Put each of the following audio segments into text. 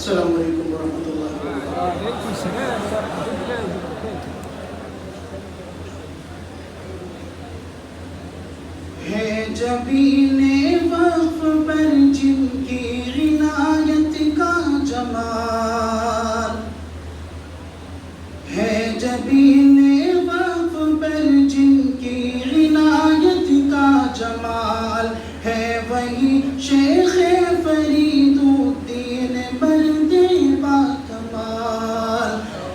السلام علیکم ورحمۃ اللہ وبرکاتہ. ہے جبین وقف پر جن کی عنایت کا جمال، ہے جبین وقف پر جن کی عنایت کا جمال، ہے وہی شیخ فرید الدین مرد با کمال،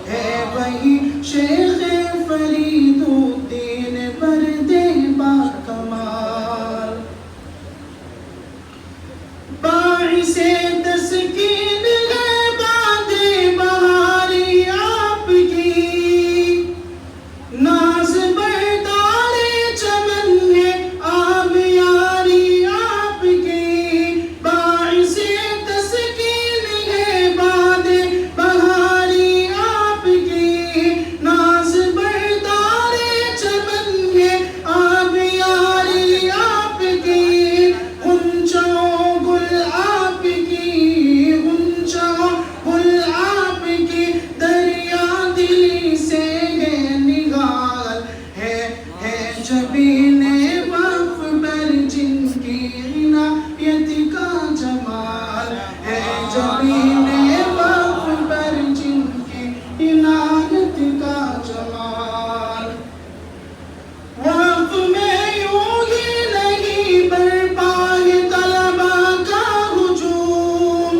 ہے وہی شیخ فرید الدین مرد با کمال. باعث تسکین ہے باد بہاری آپ کی، ناز بردار چمن ہے آبیاری آپ کی. باعث تسکین ہے باد بہاری آپ کی، ناز بردار چمن ہے آبیاری آپ کی. غنچوں گل آپ کی، غنچوں گل آپ کی، دریا دلی سے ہے نگال. ہے جبین وقف پر جن کی عنایت کا جمال، ہے جبین وقف پر جن کی عنایت کا جمال. وقف میں یوں ہی نہیں برپا ہے طلبا کا ہجوم،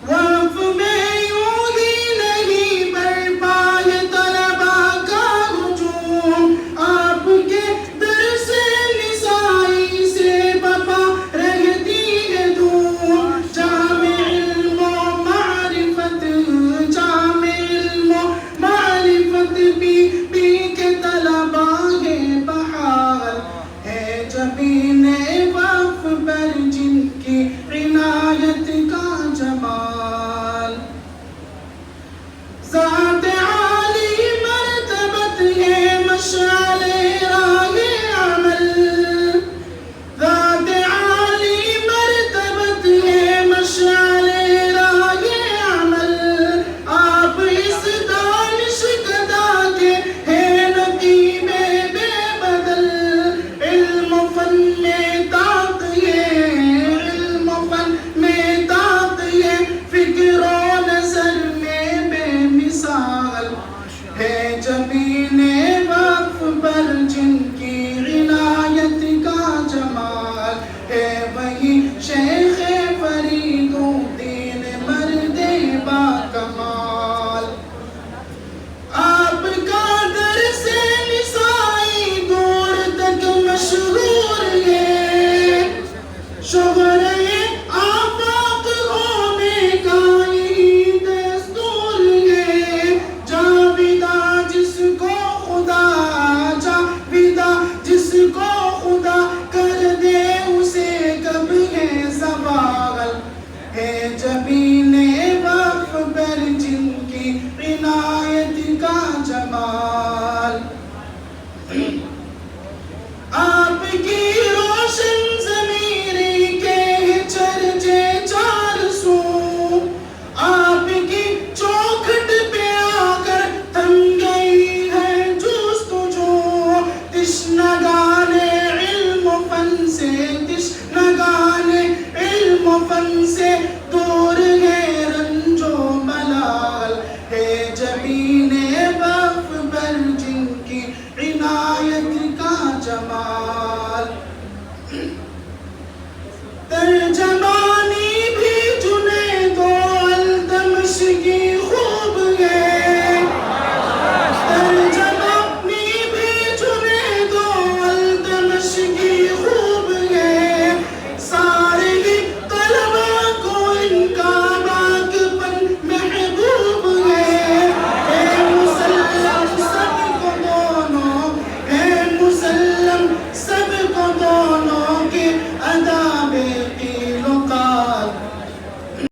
وقف میں یوں ہی نہیں برپا ہے طلبا کا ہجوم. آپ کے درس نسائی سے بپا رہتی ہے دھوم. جامع علم و معرفت، جامع علم و معرفت پی پی کے طلبا ہے بحال. ہے جبین وقف پر جن کی عنایت کا جمال. ذات عالی مرتبت ہے مشعل راہ عمل، ذات عالی مرتبت ہے مشعل راہ عمل. آپ اس دانش گدا کے ہیں نقیب بے بدل. علم و فن میں طاق ہے، علم و فن میں طاق ہے، فکر و نظر میں بے مثال. ہے جبین وقف پر جن کی عنایت کا جمال، ہے وہی شیخ فرید الدین مرد با کمال. آپ کا درس نسائی دور تک مشہور ہے، شہرے آفاق ہونے کا یہی دستور ہے. جاویدہ جس کو خدا، جاویدہ جس کو خدا کر دے اسے کب ہے زوال. ہے جبین وقف پر جن کی عنایت کا جمال. آپ کی روشن ضمیری کے ہیں چرچے چار سو، آپ کی چوکھٹ پہ آ کر تھم گئی ہے جستجو. تشنگان علم و فن سے، تشنگان علم و فن سے دور ہے رنج و ملال. ہے جبین وقف پر جن کی عنایت کا جمال.